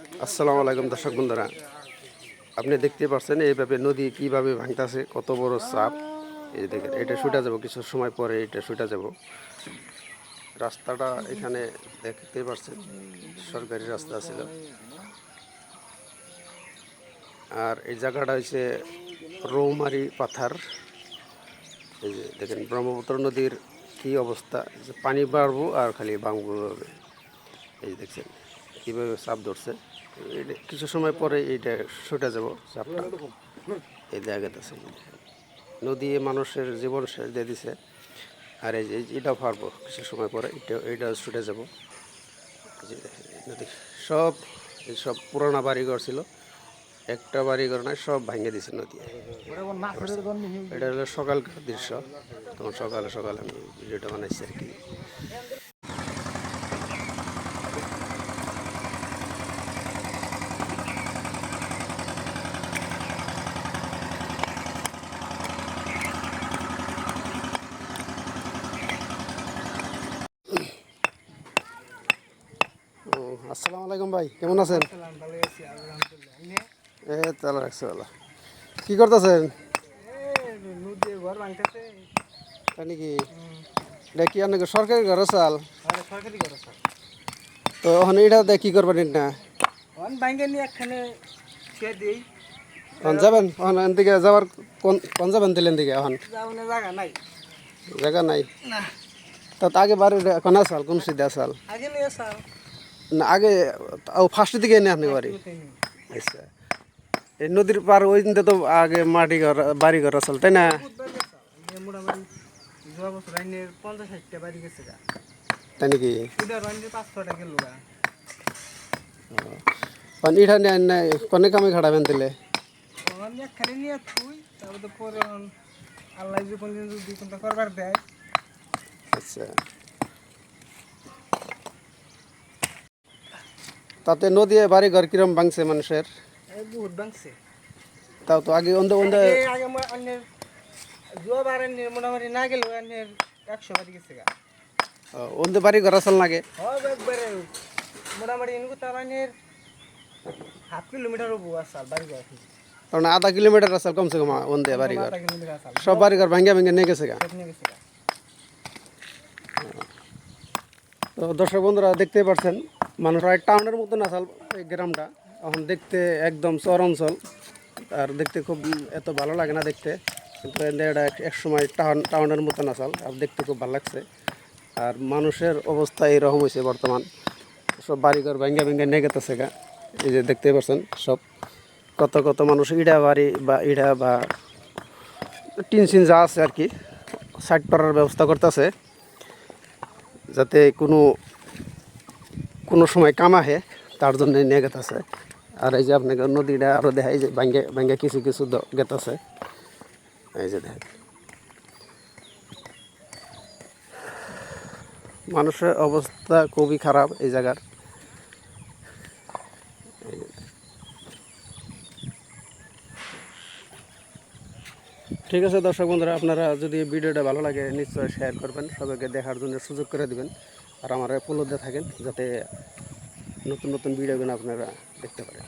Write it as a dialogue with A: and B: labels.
A: আসসালামু আলাইকুম দর্শক বন্ধুরা, আপনি দেখতে পাচ্ছেন এইভাবে নদী কিভাবে ভাঙতেছে, কত বড় চাপ। এই দেখেন, এটা শুটা যাব কিছু সময় পরে, এটা শুটা যাব। রাস্তাটা এখানে দেখতে পাচ্ছেন সরকারি রাস্তা ছিল, আর এই জায়গাটা হচ্ছে রৌমারি পাথার। এই যে দেখেন ব্রহ্মপুত্র নদীর কি অবস্থা, যে পানি বাড়বো আর খালি ভাঙবো হবে। এই দেখছেন কীভাবে চাপ ধরছে। কিছু সময় পরে এইটা ছুটে যাব চাপটা। এই জায়গাতে আছে নদী মানুষের জীবন শেষ দিয়ে দিছে। আর এই যে এটাও পারবো কিছু সময় পরে, এইটা ছুটে যাব। যে নদী সব সব পুরানা বাড়িঘর ছিল, একটা বাড়িঘর নয়, সব ভাঙে দিছে নদী। এটা হলো সকালকার দৃশ্য, তখন সকালে সকালে আমি ভিডিওটা বানাইছি আর কি। আসসালামু আলাইকুম ভাই, কেমন আছেন? তাহলে রাখছে ভালো। কি করতেছেন? তাই নাকি? এটা কি আপনাকে সরকারি ঘর চাল? তো এখন এটা দিয়ে কি করবেন? না যাবেন এদিকে যাওয়ার কোন যাবেন দিলেন দিকে? এখন জায়গা নাই। তা আগে বাড়ির এখন আসাল কোন সিদ্ধে আসাল না আগে ফার্স্টের দিকে এনে আপনি বাড়ি? আচ্ছা, এই নদীর পার ওই দিনটা তো আগে মাটি ঘর বাড়ি ঘর আসাল, তাই না? তাই নাকি? ইটা কনে কামে খাটাবেন দিলে? আচ্ছা, তাতে নদী বাড়ি ঘর কিরম ভাঙছে মানুষের?
B: বহুত ভাঙছে।
A: তাও তো আগে
B: মোটামুটি না গেল 100 বাড়ি গেছে গা।
A: অন্ধে বাড়ি ঘর আসাল লাগে
B: একবারে মোটামুটি ইনকু তার হাফ কিলোমিটার হবো আসাল বাড়ি ঘর।
A: কারণ আধা কিলোমিটার আসাল কমসে কম অন্ধে বাড়ি ঘর, সব বাড়ি ঘর ভাঙ্গে ভাঙ্গে নিয়ে গেছে গা। তো দর্শক বন্ধুরা দেখতেই পাচ্ছেন, মানুষ প্রায় টাউনের মতন আসাল এই গ্রামটা। এখন দেখতে একদম চর অঞ্চল, আর দেখতে খুব এত ভালো লাগে না দেখতে, কিন্তু এটা এক সময় টাউনের মতন আসাল, আর দেখতে খুব ভালো লাগছে। আর মানুষের অবস্থা এইরকম হয়েছে বর্তমান, সব বাড়িঘর ভাঙ্গা ভেঙ্গে নিয়ে গেতেছে গা। এই যে দেখতেই পাচ্ছেন সব কত কত মানুষ ইটা বাড়ি বা ইটা বা টিন সিন যা আছে আর কি সাইড করার ব্যবস্থা করতেছে, যাতে কোনো সময় কাম আহে, তার জন্য নিয়ে গেতেছে। আর এই যে আপনাকে নদীটা আরও দেখাই যে ভাঙ্গে ভাঙ্গে কিছু কিছু গেতেছে। এই যে দেখেন মানুষের অবস্থা খুবই খারাপ এই জায়গার। ঠিক আছে দর্শক বন্ধুরা, আপনারা যদি ভিডিওটা ভালো লাগে নিশ্চয়ই শেয়ার করবেন, সবাইকে দেখার জন্য সুযোগ করে দিবেন, আর আমার ফলো দিয়ে থাকেন যাতে নতুন নতুন ভিডিওগুলো আপনারা দেখতে পারেন।